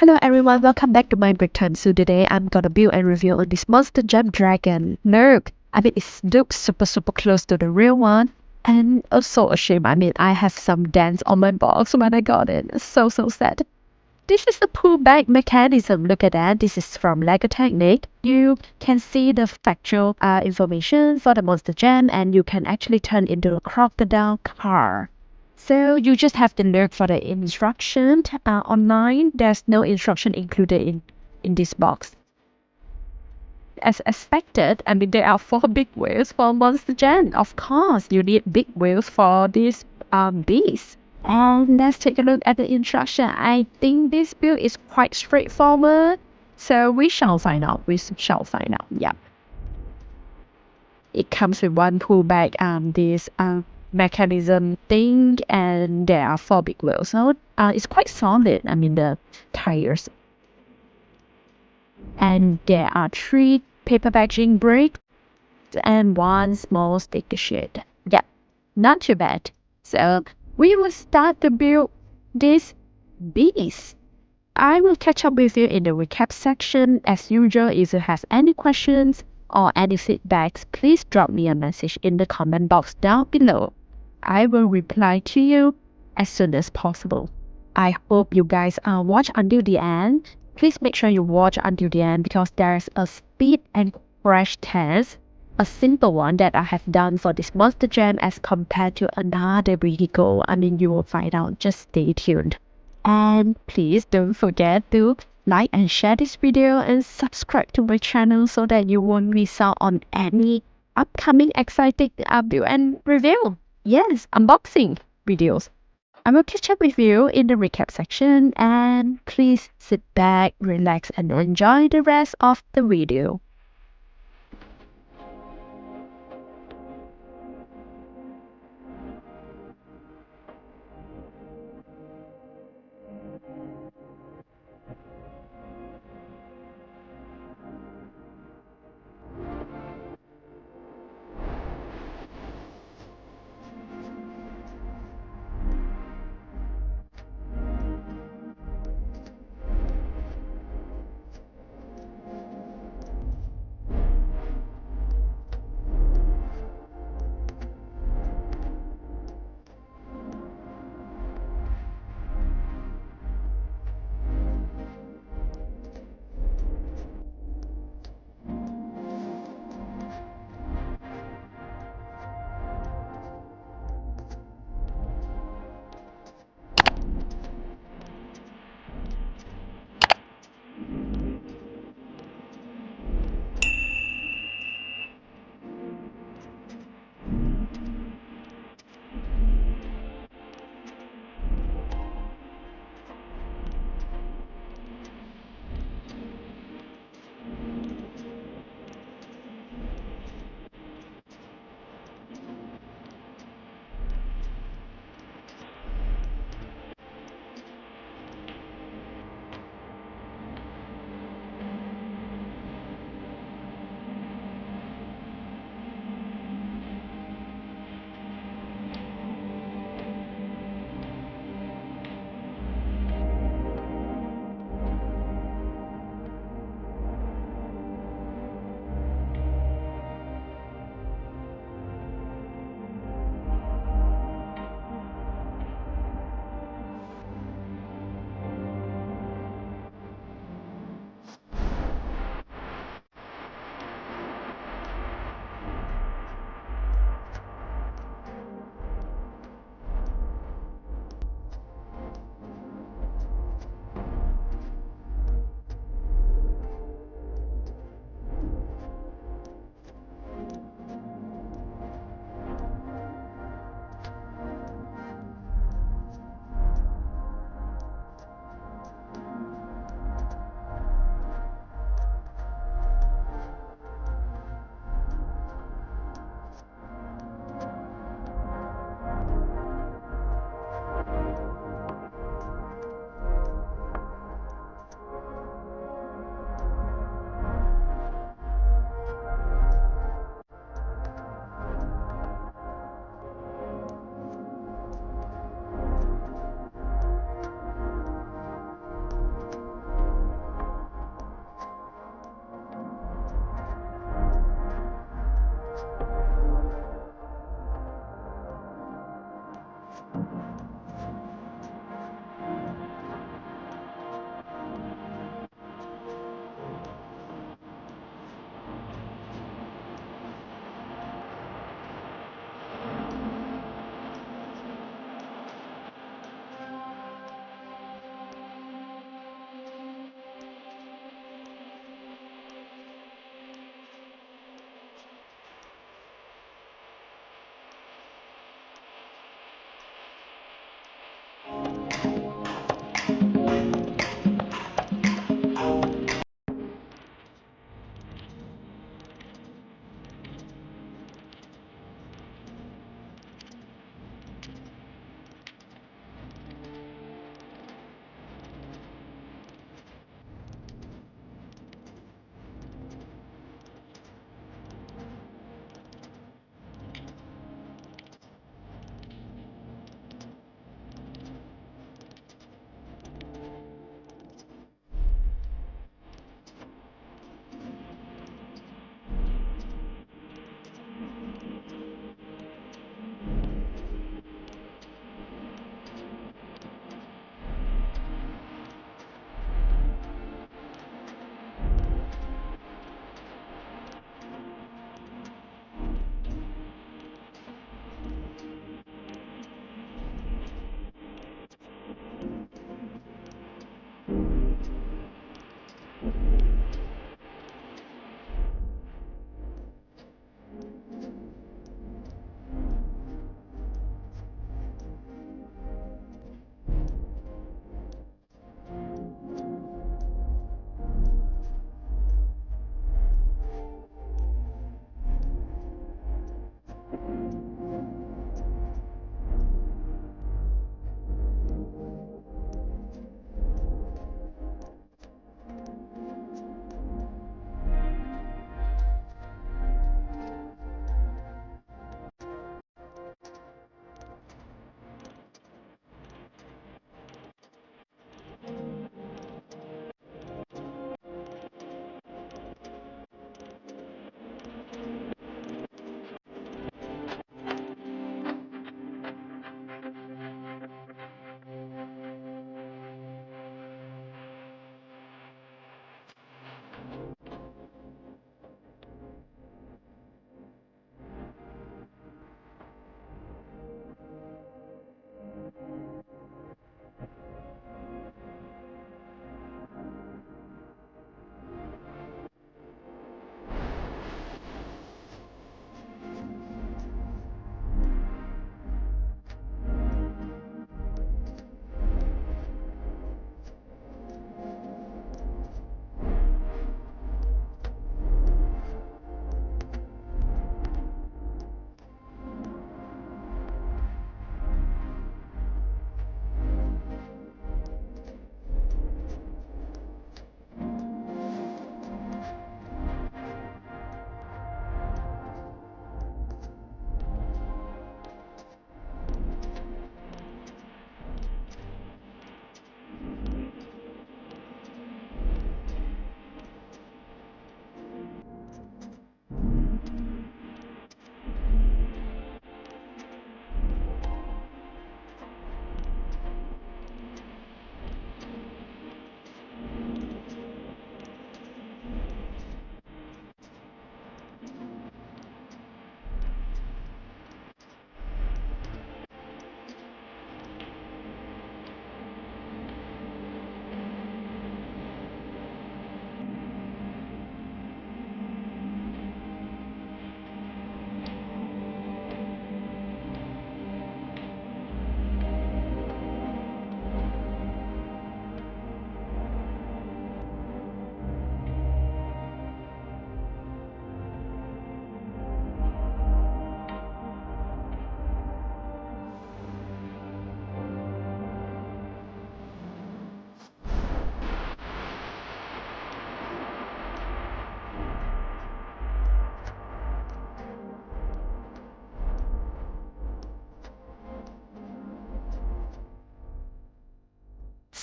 Hello everyone, welcome back to my break time. So today I'm gonna build and review on this Monster Jam Dragon. Look, it looks super close to the real one. And also a shame, I have some dents on my box when I got it. It's so sad. This is the pull back mechanism. Look at that. This is from Lego Technic. You can see the factual information for the Monster Jam, and you can actually turn into a crocodile car. So you just have to look for the instruction online. There's no instruction included in this box. As expected, there are 4 big wheels for Monster Jam. Of course, you need big wheels for this beast. And let's take a look at the instruction. I think this build is quite straightforward. So we shall find out. Yeah. It comes with one pullback this mechanism thing, and there are 4 big wheels. So it's quite solid. The tires. And there are 3 paper packaging bricks and 1 small sticker sheet. Yeah, not too bad. So we will start to build this beast. I will catch up with you in the recap section. As usual, if you have any questions or any feedbacks, please drop me a message in the comment box down below. I will reply to you as soon as possible. I hope you guys watch until the end. Please make sure you watch until the end because there's a speed and crash test, a simple one that I have done for this Monster Jam as compared to another vehicle. You will find out. Just stay tuned. And please don't forget to like and share this video and subscribe to my channel so that you won't miss out on any upcoming exciting build and review. Yes, unboxing videos. I will catch up with you in the recap section, and please sit back, relax and enjoy the rest of the video.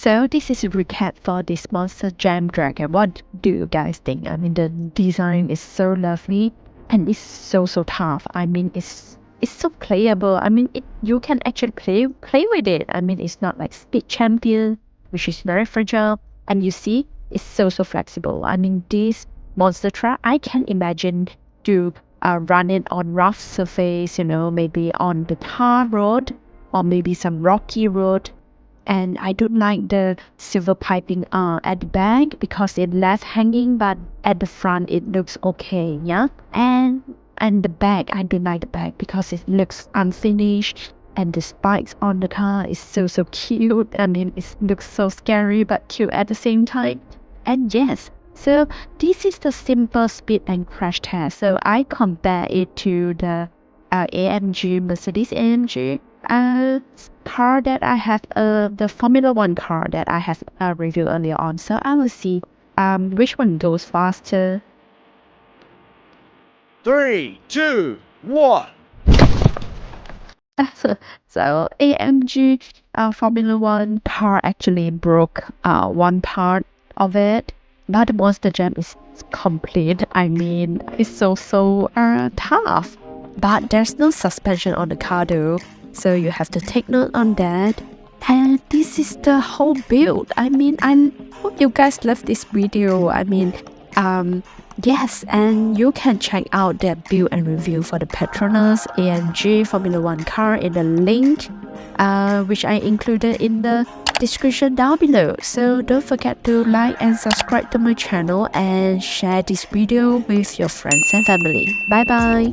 So this is a recap for this Monster Jam Dragon. What do you guys think? I mean, the design is so lovely and it's so tough. I mean, it's so playable. I mean, you can actually play with it. I mean, it's not like Speed Champion, which is very fragile. And you see, it's so flexible. I mean, this monster truck, I can imagine to run it on rough surface, maybe on the tar road or maybe some rocky road. And I don't like the silver piping at the back because it left hanging, but at the front it looks okay, yeah. And the back, I don't like the back because it looks unfinished, and the spikes on the car is so cute. I mean, it looks so scary but cute at the same time. And yes, so this is the simple speed and crash test. So I compare it to the AMG Mercedes AMG car that I have, the Formula One car that I have reviewed earlier on. So I will see which one goes faster. 3, 2, 1. So AMG Formula One car actually broke one part of it, but the Monster Jam is complete. I mean, it's so tough. But there's no suspension on the car though, so you have to take note on that. And this is the whole build. I mean, I hope you guys love this video. I mean, yes, and you can check out their build and review for the Petronas AMG Formula One car in the link, which I included in the description down below. So don't forget to like and subscribe to my channel and share this video with your friends and family. Bye bye.